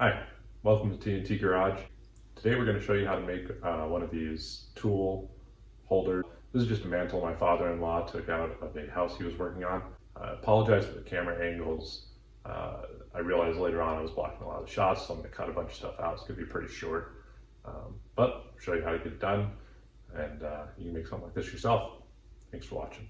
Hi, welcome to TNT Garage. Today we're going to show you how to make one of these tool holders. This is just a mantle my father-in-law took out of a house he was working on. I apologize for the camera angles. I realized later on I was blocking a lot of the shots, so I'm going to cut a bunch of stuff out. It's going to be pretty short, but I'll show you how to get it done, and you can make something like this yourself. Thanks for watching.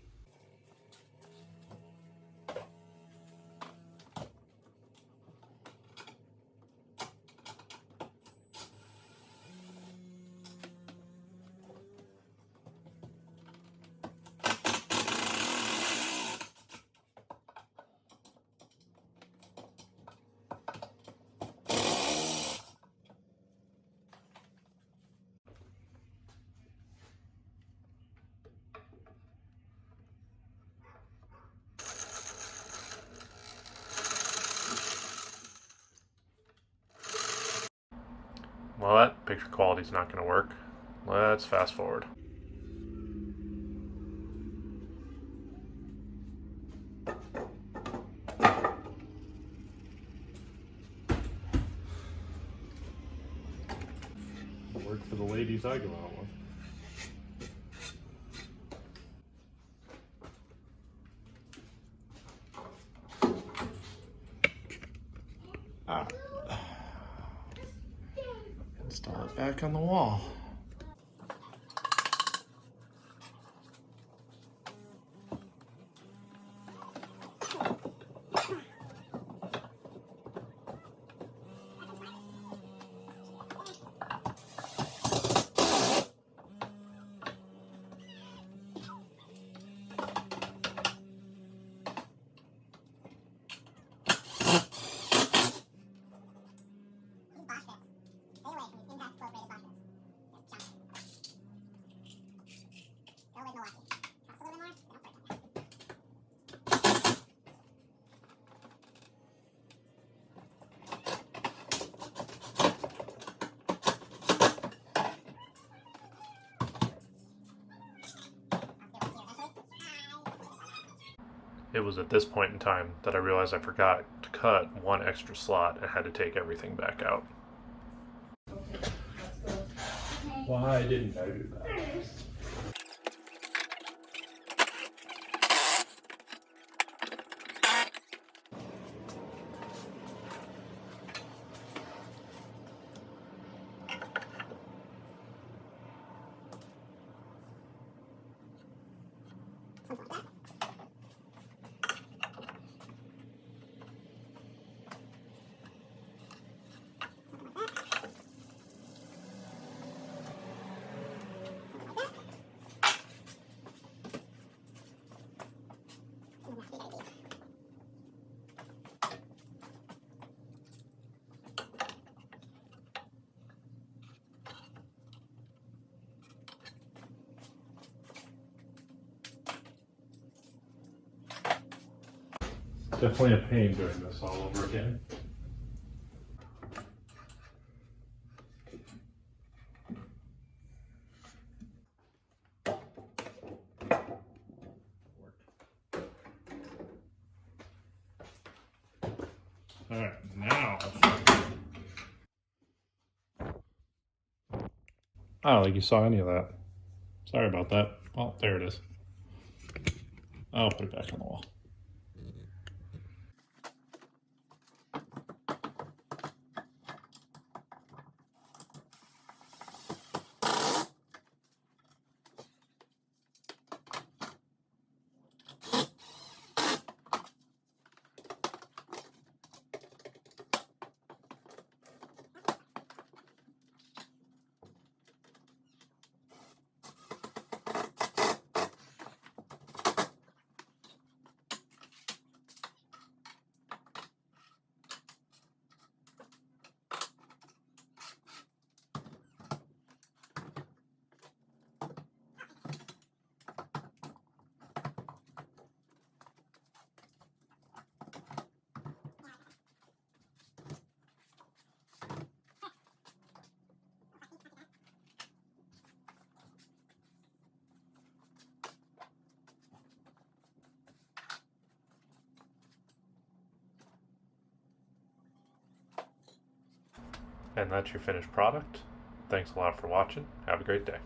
Well, that picture quality is not going to work. Let's fast forward. Worked for the ladies I go out with. Install it back on the wall. It was at this point in time that I realized I forgot to cut one extra slot and had to take everything back out. Why didn't I do that? Definitely a pain doing this all over again. Alright, now. I don't think you saw any of that. Sorry about that. Oh, there it is. I'll put it back on the wall. And that's your finished product. Thanks a lot for watching. Have a great day.